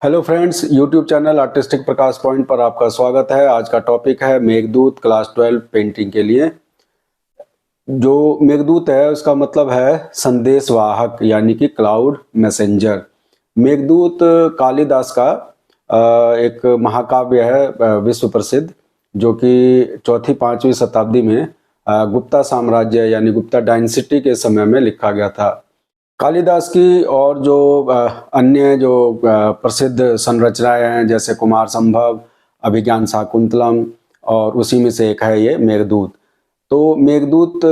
Hello friends, YouTube channel artistic Prakash point पर आपका स्वागत है। आज का टॉपिक है मेघदूत क्लास 12 पेंटिंग के लिए। जो मेघदूत है उसका मतलब है संदेशवाहक यानी कि क्लाउड मैसेंजर। मेघदूत कालिदास का एक महाकाव्य है, विश्व प्रसिद्ध, जो कि चौथी पांचवी शताब्दी में गुप्ता साम्राज्य यानी गुप्ता डायनेस्टी के समय में लिखा गया था। कालिदास की और जो अन्य जो प्रसिद्ध संरचनाएं हैं जैसे कुमार संभव, अभिज्ञान शाकुंतलम, और उसी में से एक है ये मेघदूत। तो मेघदूत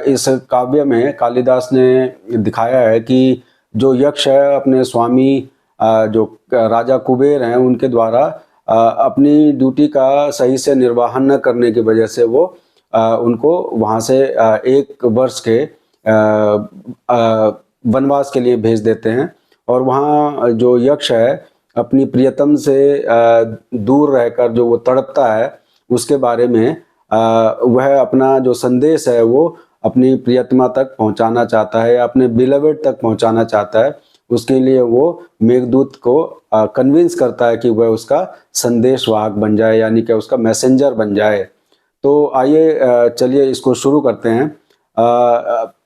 इस काव्य में कालिदास ने दिखाया है कि जो यक्ष है अपने स्वामी जो राजा कुबेर हैं उनके द्वारा अपनी ड्यूटी का सही से निर्वहन न करने की वजह से वो उनको वहाँ से एक वर्ष के वनवास के लिए भेज देते हैं। और वहाँ जो यक्ष है अपनी प्रियतम से दूर रहकर जो वो तड़पता है उसके बारे में वह अपना जो संदेश है वो अपनी प्रियतमा तक पहुंचाना चाहता है या अपने बिलवेड तक पहुंचाना चाहता है। उसके लिए वो मेघदूत को कन्विंस करता है कि वह उसका संदेशवाहक बन जाए यानी कि उसका मैसेंजर बन जाए। तो आइए चलिए इसको शुरू करते हैं।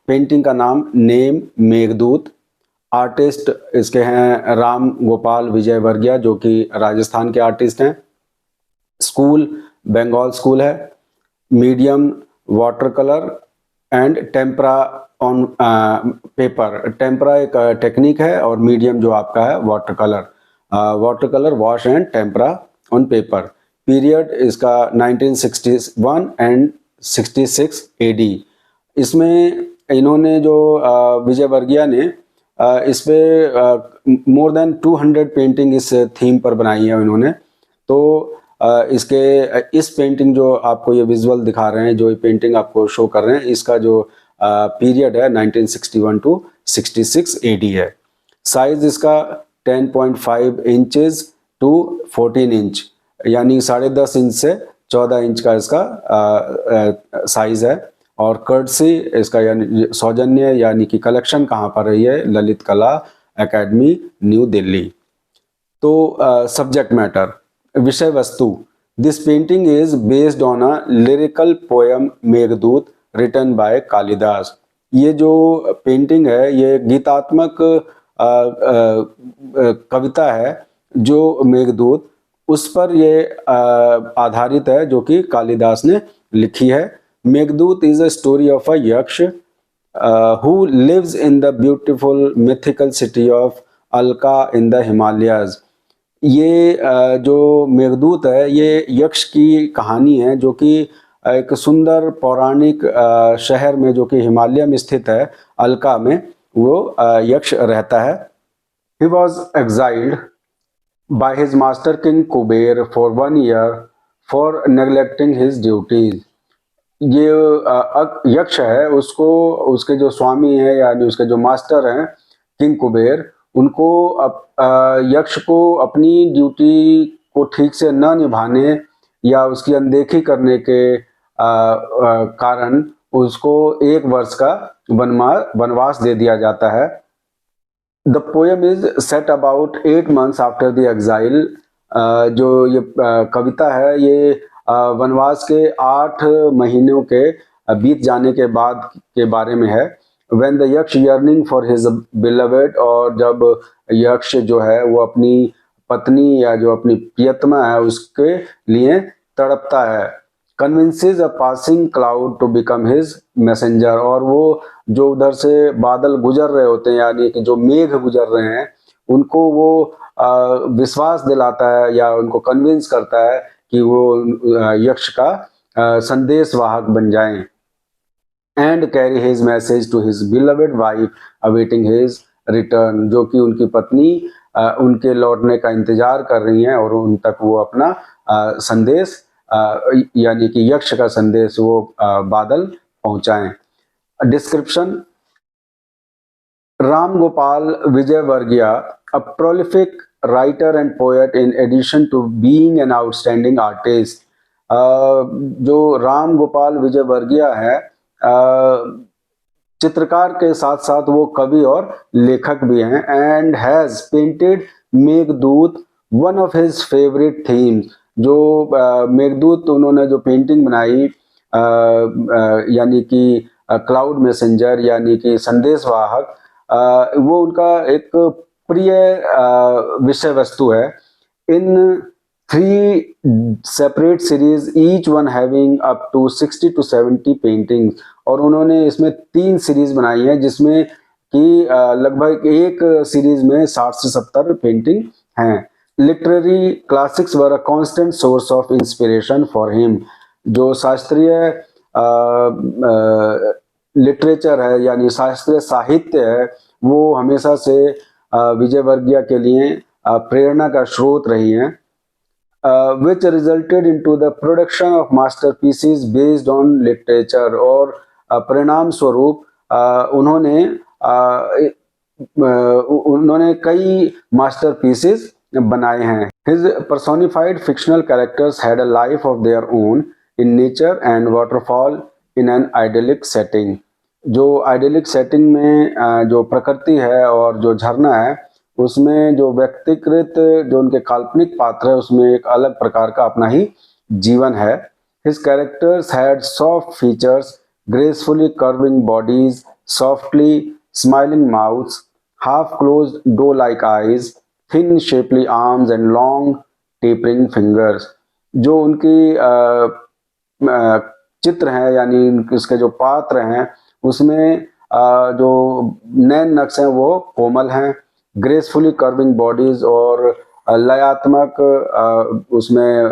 पेंटिंग का नाम नेम मेघदूत। आर्टिस्ट इसके हैं राम गोपाल विजय वर्गिया, जो कि राजस्थान के आर्टिस्ट हैं। स्कूल बंगाल स्कूल है। Medium water colour and tempera on paper. Tempera एक टेक्निक है और मीडियम जो आपका है water colour. Water colour wash and tempera on paper. Period इसका 1961 एंड 66 एडी। इसमें इन्होंने जो विजय वर्गिया ने इस पे मोर देन 200 पेंटिंग इस थीम पर बनाई है इन्होंने। तो इस पेंटिंग जो आपको ये विजुअल दिखा रहे हैं, जो ये पेंटिंग आपको शो कर रहे हैं, इसका जो पीरियड है 1961 टू 66 एडी है। साइज इसका 10.5 इंचेस टू 14 इंच यानी 10.5 इंच से 14 इंच का इसका साइज है। और कर्टसी इसका यानी सौजन्य यानी कि कलेक्शन कहाँ पर रही है, ललित कला एकेडमी न्यू दिल्ली। तो सब्जेक्ट मैटर, विषय वस्तु, this painting is based on a lyrical poem Meghdoot written by Kalidas. ये जो पेंटिंग है ये गीतात्मक कविता है जो मेघदूत, उस पर ये आधारित है जो कि कालिदास ने लिखी है। Meghdoot is a story of a यक्ष who lives in the beautiful mythical city of Alka in the Himalayas. ये जो मेघदूत है ये यक्ष की कहानी है जो कि एक सुंदर पौराणिक शहर में जो कि हिमालय में स्थित है, अलका में, वो यक्ष रहता है। He was exiled by his master king Kuber for 1 year for neglecting his duties। ये यक्ष है, उसको उसके जो स्वामी है यानी उसके जो मास्टर हैं किंग कुबेर, उनको यक्ष को अपनी ड्यूटी को ठीक से न निभाने या उसकी अनदेखी करने के कारण उसको 1 वर्ष का वनवास दे दिया जाता है। The poem is set about 8 months after the exile. जो ये कविता है ये वनवास के 8 महीनों के बीत जाने के बाद के बारे में है। When the यक्ष yearning for his beloved, और जब यक्ष जो है वो अपनी पत्नी या जो अपनी प्रियतमा है उसके लिए तड़पता है। Convinces a passing cloud to become his messenger. और वो जो उधर से बादल गुजर रहे होते हैं यानी कि जो मेघ गुजर रहे हैं उनको वो विश्वास दिलाता है या उनको कन्विंस करता है कि वो यक्ष का संदेशवाहक बन जाएं। And carry his message to his beloved wife awaiting his return. जो कि उनकी पत्नी उनके लौटने का इंतजार कर रही हैं और उन तक वो अपना संदेश यानी कि यक्ष का संदेश वो बादल पहुंचाएं। Description, Ram Gopal Vijayvargiya, a prolific writer and poet in addition to being an outstanding artist। जो राम गोपाल विजय वर्गिया है चित्रकार के साथ साथ वो कवि और लेखक भी हैं। And has painted Meghdoot one of his favourite themes. जो मेघदूत उन्होंने जो पेंटिंग बनाई यानी कि क्लाउड मैसेंजर यानी कि संदेशवाहक, वो उनका एक प्रिय विषय वस्तु है। इन 3 separate series, each one having up to 60 to 70 paintings। और उन्होंने इसमें 3 सीरीज बनाई है जिसमें कि लगभग एक सीरीज में 60 से 70 पेंटिंग हैं। Literary classics were a constant source of inspiration for him. जो शास्त्रीय लिटरेचर है यानी शास्त्रीय साहित्य है, वो हमेशा से विजयवर्गीय के लिए प्रेरणा का स्रोत रही हैं। Which resulted into the production of masterpieces based on literature। और परिणाम स्वरूप उन्होंने कई मास्टरपीसेस बनाए हैं। His personified fictional characters had a life of their own in nature and waterfall in an idyllic setting। जो idyllic setting में जो प्रकृति है और जो झरना है, उसमें जो व्यक्तिकृत जो उनके काल्पनिक पात्र है, उसमें एक अलग प्रकार का अपना ही जीवन है। His characters had soft features, gracefully curving bodies, softly smiling mouths, half-closed doe-like eyes, thin shapely arms and long tapering fingers। जो उनकी चित्र हैं यानी उसके जो पात्र हैं, उसमें जो नैन नक्श हैं वो कोमल हैं, ग्रेसफुली कर्विंग बॉडीज और लयात्मक उसमें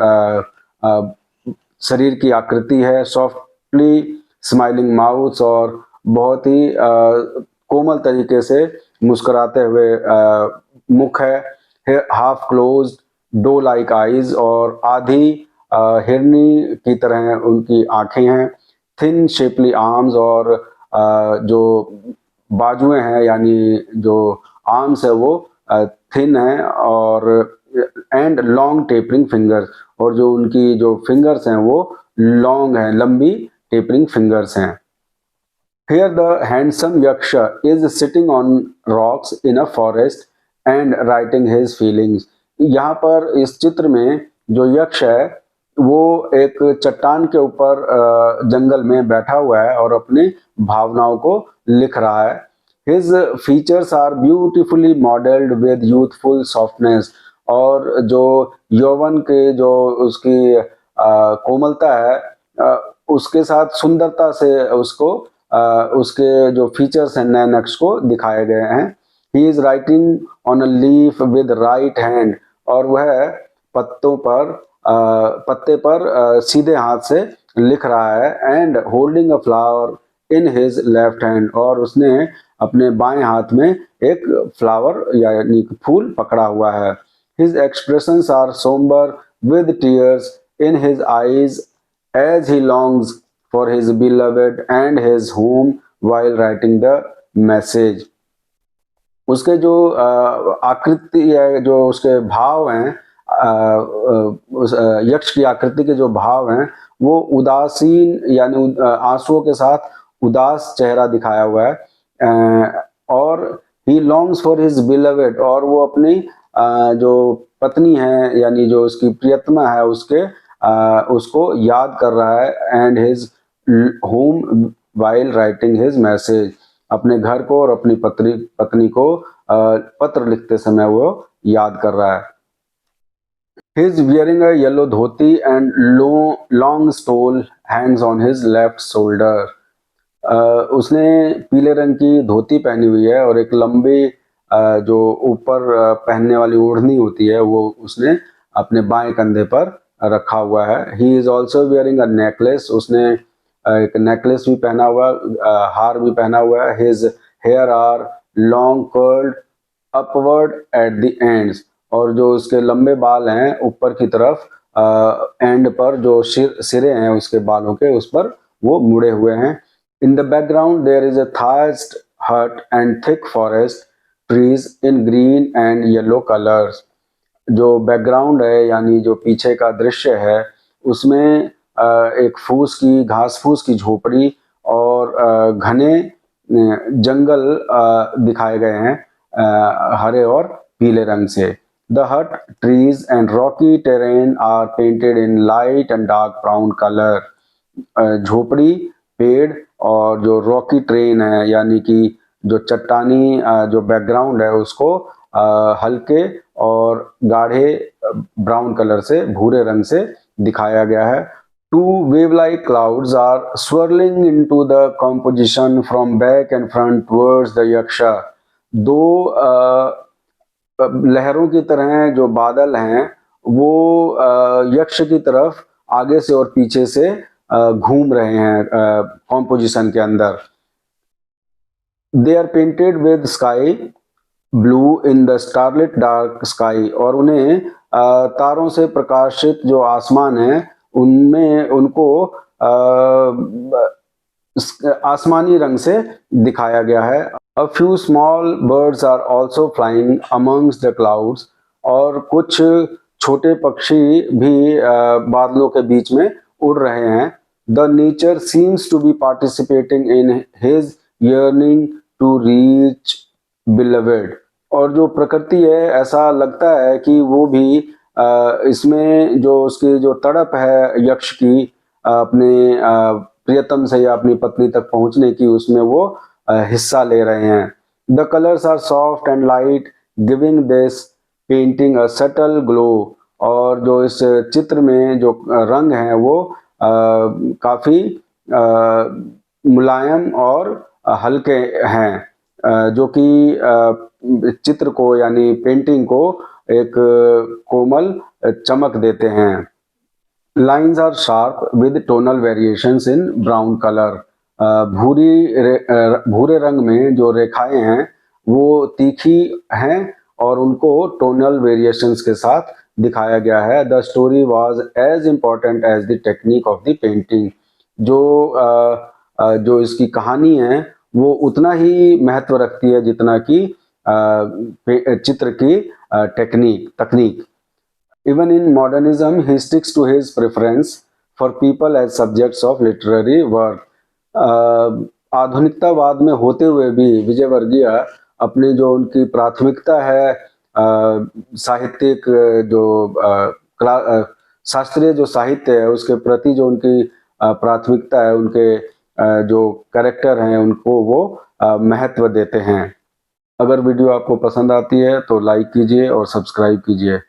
शरीर की आकृति है, सॉफ्टली स्माइलिंग माउथ और बहुत ही कोमल तरीके से मुस्कुराते हुए मुख है, half closed do like eyes और आधी हिरनी की तरह उनकी आंखें हैं, थिन शेपली आर्म्स और जो बाजुएं हैं यानी जो आर्म्स है वो थिन है, और एंड लॉन्ग टेपरिंग फिंगर्स, और जो उनकी जो फिंगर्स हैं वो लॉन्ग हैं, लंबी टेपरिंग फिंगर्स हैं। Here the handsome yaksha is sitting on rocks in a forest and writing his feelings। यहाँ पर इस चित्र में जो यक्ष है वो एक चट्टान के ऊपर जंगल में बैठा हुआ है और अपनी भावनाओं को लिख रहा है। His features are beautifully modeled with youthful softness। और जो यौवन के जो उसकी कोमलता है उसके साथ सुंदरता से उसको उसके जो फीचर्स हैं नए नक्श को दिखाए गए हैं। He is writing on a leaf with right hand। और वह पत्ते पर सीधे हाथ से लिख रहा है। And holding a flower in his left hand. और उसने अपने बाएं हाथ में एक फ्लावर यानी फूल पकड़ा हुआ है। His expressions are somber with tears in his eyes as he longs for his beloved and his home while writing the message। उसके जो आकृति है, जो उसके भाव हैं, उस यक्ष की आकृति के जो भाव हैं वो उदासीन यानी आंसुओं के साथ उदास चेहरा दिखाया हुआ है। और ही लॉन्ग्स फॉर हिज बिलवेड। और वो अपनी जो पत्नी है यानी जो उसकी प्रियतमा है उसको याद कर रहा है। And his home while writing his message. अपने घर को और अपनी पत्नी को पत्र लिखते समय वो याद कर रहा है। He is wearing a yellow dhoti and long stole hangs on his left shoulder। उसने पीले रंग की धोती पहनी हुई है और एक लंबी जो ऊपर पहनने वाली ओढ़नी होती है वो उसने अपने बाएं कंधे पर रखा हुआ है। He is also wearing a necklace। उसने एक नेकलेस भी पहना हुआ, हार भी पहना हुआ है। His hair are long curled upward at the ends। और जो उसके लंबे बाल हैं ऊपर की तरफ एंड पर जो सिरे हैं उसके बालों के उस पर वो मुड़े हुए हैं। In the background there is a thatched hut and thick forest trees in green and yellow colors। जो बैकग्राउंड है यानी जो पीछे का दृश्य है उसमें एक घास फूस की झोपड़ी और घने जंगल दिखाए गए हैं हरे और पीले रंग से। The hut, trees and rocky terrain are painted in light and dark brown color. झोपड़ी, पेड़ और जो रॉकी ट्रेन है यानी कि जो चट्टानी जो बैकग्राउंड है उसको हल्के और गाढ़े ब्राउन कलर से, भूरे रंग से दिखाया गया है। Two wave-like clouds are swirling into the composition from back and front towards the yaksha. दो लहरों की तरह जो बादल हैं वो यक्ष की तरफ आगे से और पीछे से घूम रहे हैं कॉम्पोजिशन के अंदर। They are painted with sky blue in the starlit dark sky, और उन्हें तारों से प्रकाशित जो आसमान है उनमें उनको आसमानी रंग से दिखाया गया है। A few small birds are also flying amongst the clouds, और कुछ छोटे पक्षी भी बादलों के बीच में उड़ रहे हैं। The nature seems to be participating in his yearning to reach beloved, और जो प्रकृति है ऐसा लगता है कि वो भी इसमें जो उसकी जो तड़प है यक्ष की अपने प्रियतम से या अपनी पत्नी तक पहुंचने की, उसमें वो हिस्सा ले रहे हैं। The colours are soft and light giving this painting a subtle glow, और जो इस चित्र में जो रंग हैं वो काफ़ी मुलायम और हल्के हैं, जो कि चित्र को यानी पेंटिंग को एक कोमल चमक देते हैं। Lines are sharp with tonal variations in brown colour, भूरे रंग में जो रेखाएं हैं वो तीखी हैं और उनको टोनल वेरिएशंस के साथ दिखाया गया है। The story was as important as the technique of the painting, जो इसकी कहानी है वो उतना ही महत्व रखती है जितना कि चित्र की तकनीक। Even in modernism, he sticks to his preference for people as subjects of literary work. आधुनिकतावाद में होते हुए भी विजयवर्गीय अपने जो उनकी प्राथमिकता है साहित्यिक जो शास्त्रीय जो साहित्य है उसके प्रति जो उनकी प्राथमिकता है, उनके जो कैरेक्टर हैं उनको वो महत्व देते हैं। अगर वीडियो आपको पसंद आती है तो लाइक कीजिए और सब्सक्राइब कीजिए।